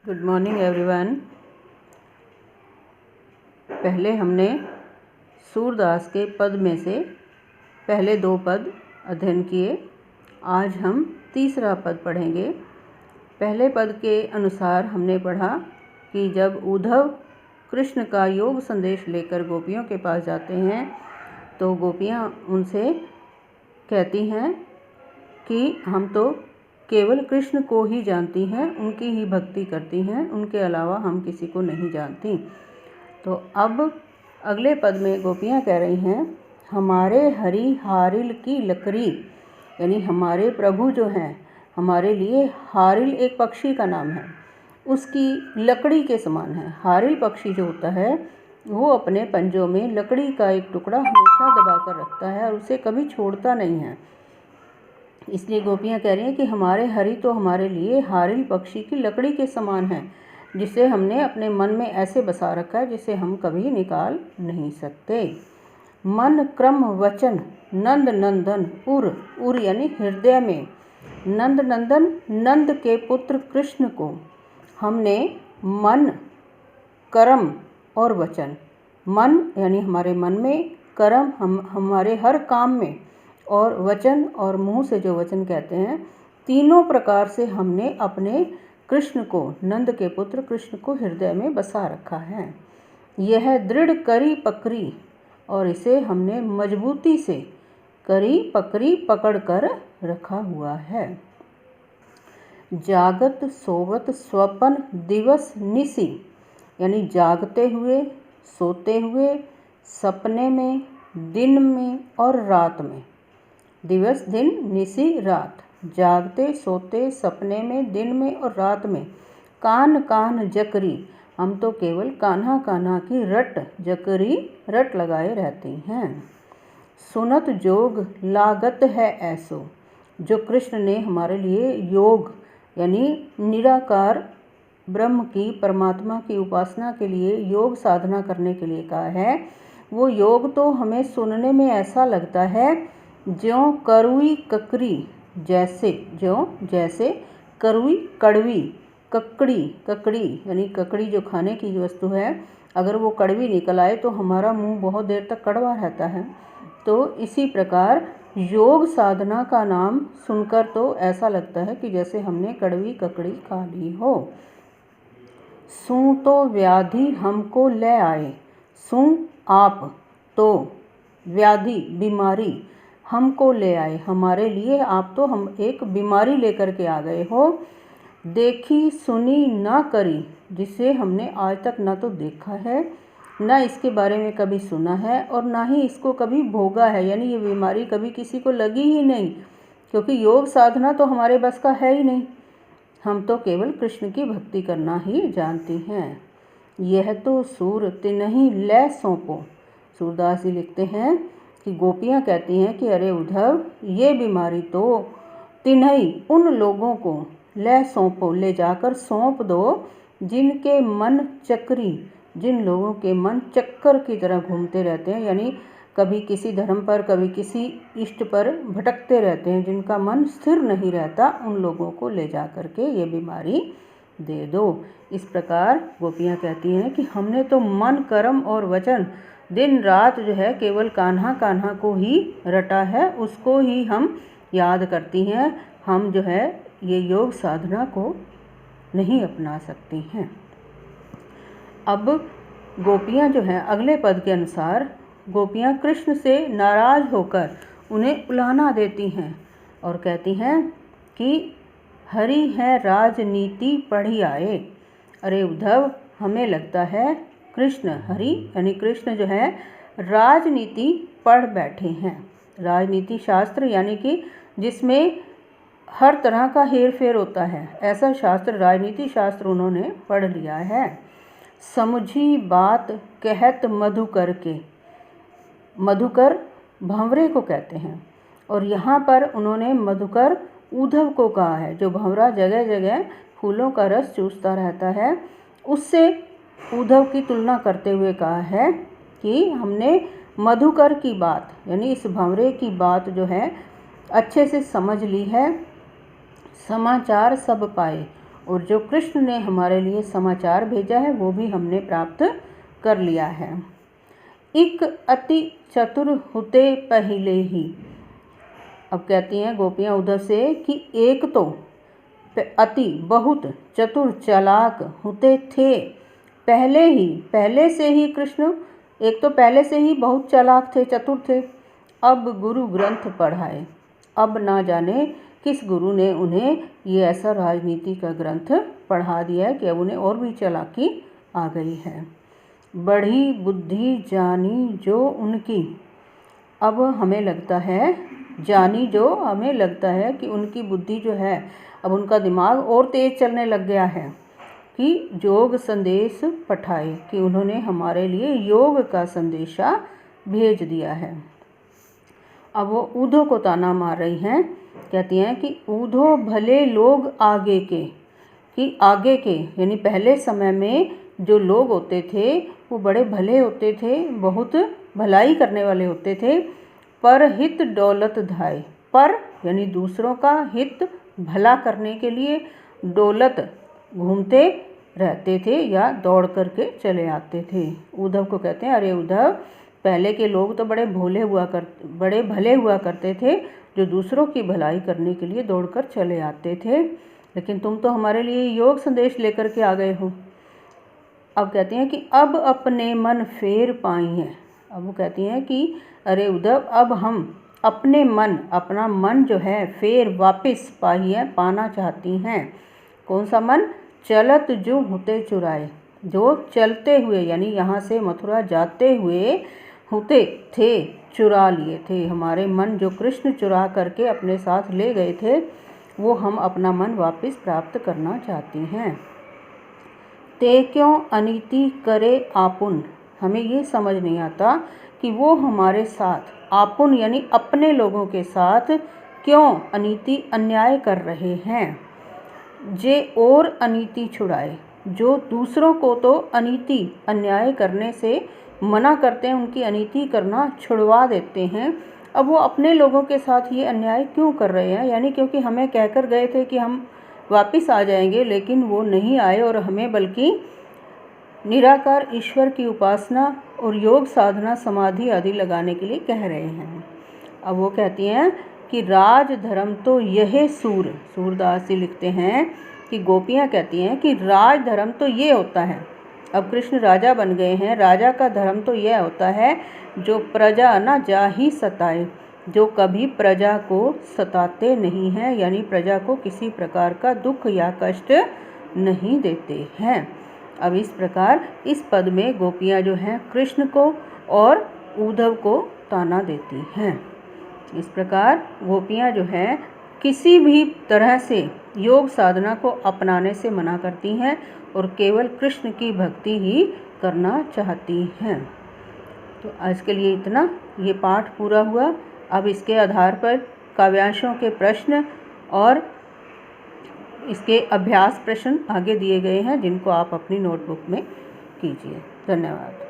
Good morning everyone. पहले हमने सूरदास के पद में से पहले 2 पद अध्ययन किए। आज हम तीसरा पद पढ़ेंगे। पहले पद के अनुसार हमने पढ़ा कि जब उद्धव कृष्ण का योग संदेश लेकर गोपियों के पास जाते हैं तो गोपियाँ उनसे कहती हैं कि हम तो केवल कृष्ण को ही जानती हैं, उनकी ही भक्ति करती हैं, उनके अलावा हम किसी को नहीं जानती। तो अब अगले पद में गोपियाँ कह रही हैं, हमारे हरि हारिल की लकड़ी, यानी हमारे प्रभु जो हैं हमारे लिए हारिल एक पक्षी का नाम है, उसकी लकड़ी के समान है। हारिल पक्षी जो होता है वो अपने पंजों में लकड़ी का एक टुकड़ा हमेशा दबा कर रखता है और उसे कभी छोड़ता नहीं है। इसलिए गोपियाँ कह रही हैं कि हमारे हरि तो हमारे लिए हारिल पक्षी की लकड़ी के समान है, जिसे हमने अपने मन में ऐसे बसा रखा है जिसे हम कभी निकाल नहीं सकते। मन क्रम वचन नंद नंदन उर यानी हृदय में नंद नंदन नंद के पुत्र कृष्ण को हमने मन कर्म और वचन, मन यानी हमारे मन में, कर्म हमारे हर काम में, और वचन और मुंह से जो वचन कहते हैं, तीनों प्रकार से हमने अपने कृष्ण को, नंद के पुत्र कृष्ण को हृदय में बसा रखा है। यह दृढ़ करी पकड़ी, और इसे हमने मजबूती से करी पकड़ी पकड़ कर रखा हुआ है। जागत सोवत स्वपन दिवस निसी, यानी जागते हुए, सोते हुए, सपने में, दिन में और रात में। दिवस दिन, निसी रात, जागते सोते सपने में, दिन में और रात में। कान कान जकरी, हम तो केवल कान्हा कान्हा की रट जकरी रट लगाए रहती हैं। सुनत जोग लागत है ऐसो, जो कृष्ण ने हमारे लिए योग यानी निराकार ब्रह्म की, परमात्मा की उपासना के लिए योग साधना करने के लिए कहा है, वो योग तो हमें सुनने में ऐसा लगता है ज्यों करुई ककड़ी, जैसे करुई कड़वी, ककड़ी यानी ककड़ी जो खाने की वस्तु है, अगर वो कड़वी निकल आए तो हमारा मुंह बहुत देर तक कड़वा रहता है। तो इसी प्रकार योग साधना का नाम सुनकर तो ऐसा लगता है कि जैसे हमने कड़वी ककड़ी खा ली हो। सूं तो व्याधि हमको ले आए, सूं आप, तो व्याधि बीमारी, हमको ले आए, हमारे लिए आप तो हम एक बीमारी लेकर के आ गए हो। देखी सुनी ना करी, जिसे हमने आज तक ना तो देखा है, ना इसके बारे में कभी सुना है और ना ही इसको कभी भोगा है, यानी ये बीमारी कभी किसी को लगी ही नहीं, क्योंकि योग साधना तो हमारे बस का है ही नहीं। हम तो केवल कृष्ण की भक्ति करना ही जानती हैं। यह तो सूर तिन्हीं ले सौंपो, सूरदास जी लिखते हैं कि गोपियाँ कहती हैं कि अरे उद्धव, ये बीमारी तो तिन्हीं उन लोगों को ले सौंपो, ले जाकर सौंप दो, जिनके मन चक्री, जिन लोगों के मन चक्कर की तरह घूमते रहते हैं, यानी कभी किसी धर्म पर कभी किसी इष्ट पर भटकते रहते हैं, जिनका मन स्थिर नहीं रहता, उन लोगों को ले जा कर के ये बीमारी दे दो। इस प्रकार गोपियाँ कहती हैं कि हमने तो मन कर्म और वचन दिन रात जो है केवल कान्हा कान्हा को ही रटा है, उसको ही हम याद करती हैं। हम जो है ये योग साधना को नहीं अपना सकती हैं। अब गोपियाँ जो हैं अगले पद के अनुसार गोपियाँ कृष्ण से नाराज होकर उन्हें उलाहना देती हैं और कहती हैं कि हरि है राजनीति पढ़ी आए। अरे उद्धव, हमें लगता है कृष्ण, हरि यानी कृष्ण जो है राजनीति पढ़ बैठे हैं। राजनीति शास्त्र यानी कि जिसमें हर तरह का हेर फेर होता है, ऐसा शास्त्र, राजनीति शास्त्र उन्होंने पढ़ लिया है। समझी बात कहत मधुकर के, मधुकर भंवरे को कहते हैं, और यहाँ पर उन्होंने मधुकर उद्धव को कहा है, जो भंवरा जगह जगह फूलों का रस चूसता रहता है, उससे उद्धव की तुलना करते हुए कहा है कि हमने मधुकर की बात यानी इस भंवरे की बात जो है अच्छे से समझ ली है। समाचार सब पाए और जो कृष्ण ने हमारे लिए समाचार भेजा है वो भी हमने प्राप्त कर लिया है। इक अति चतुर हुते पहले ही। अब कहती हैं गोपियाँ उद्धव से कि एक तो अति बहुत चतुर चालाक होते थे पहले से ही कृष्ण, एक तो पहले से ही बहुत चालाक थे, चतुर थे। अब गुरु ग्रंथ पढ़ाए, अब ना जाने किस गुरु ने उन्हें ये ऐसा राजनीति का ग्रंथ पढ़ा दिया है कि अब उन्हें और भी चालाकी आ गई है। बढ़ी बुद्धि जानी जो उनकी, अब हमें लगता है जानी जो हमें लगता है कि उनकी बुद्धि जो है, अब उनका दिमाग और तेज चलने लग गया है कि योग संदेश पठाए, कि उन्होंने हमारे लिए योग का संदेशा भेज दिया है। अब वो ऊधो को ताना मार रही हैं, कहती हैं कि ऊधो भले लोग आगे के, कि आगे के यानी पहले समय में जो लोग होते थे वो बड़े भले होते थे, बहुत भलाई करने वाले होते थे। पर हित दौलत धाय, पर यानी दूसरों का हित भला करने के लिए दौलत घूमते रहते थे या दौड़ करके चले आते थे। उद्धव को कहते हैं, अरे उद्धव, पहले के लोग तो बड़े भले हुआ करते थे, जो दूसरों की भलाई करने के लिए दौड़कर चले आते थे, लेकिन तुम तो हमारे लिए योग संदेश लेकर के आ गए हो। अब कहते हैं कि अब अपने मन फेर पाई हैं। अब वो कहती हैं कि अरे उद्धव, अब हम अपने मन, अपना मन जो है फेर वापस पाना चाहती हैं। कौन सा मन? चलत जो होते चुराए, जो चलते हुए यानी यहाँ से मथुरा जाते हुए होते थे, चुरा लिए थे। हमारे मन जो कृष्ण चुरा करके अपने साथ ले गए थे, वो हम अपना मन वापस प्राप्त करना चाहती हैं। ते क्यों अनीति करे आपुन, हमें ये समझ नहीं आता कि वो हमारे साथ आपुन यानी अपने लोगों के साथ क्यों अनीति अन्याय कर रहे हैं। जे और अनीति छुड़ाए, जो दूसरों को तो अनीति अन्याय करने से मना करते हैं, उनकी अनीति करना छुड़वा देते हैं, अब वो अपने लोगों के साथ ये अन्याय क्यों कर रहे हैं। यानी क्योंकि हमें कहकर गए थे कि हम वापस आ जाएंगे, लेकिन वो नहीं आए और हमें बल्कि निराकार ईश्वर की उपासना और योग साधना समाधि आदि लगाने के लिए कह रहे हैं। अब वो कहती हैं कि राज धर्म तो यह सूरदास जी लिखते हैं कि गोपियाँ कहती हैं कि राज धर्म तो ये होता है। अब कृष्ण राजा बन गए हैं, राजा का धर्म तो यह होता है जो प्रजा ना जा ही सताए, जो कभी प्रजा को सताते नहीं हैं, यानी प्रजा को किसी प्रकार का दुख या कष्ट नहीं देते हैं। अब इस प्रकार इस पद में गोपियाँ जो हैं कृष्ण को और उद्धव को ताना देती हैं। इस प्रकार गोपियाँ जो हैं किसी भी तरह से योग साधना को अपनाने से मना करती हैं और केवल कृष्ण की भक्ति ही करना चाहती हैं। तो आज के लिए इतना, ये पाठ पूरा हुआ। अब इसके आधार पर काव्यांशों के प्रश्न और इसके अभ्यास प्रश्न आगे दिए गए हैं, जिनको आप अपनी नोटबुक में कीजिए। धन्यवाद।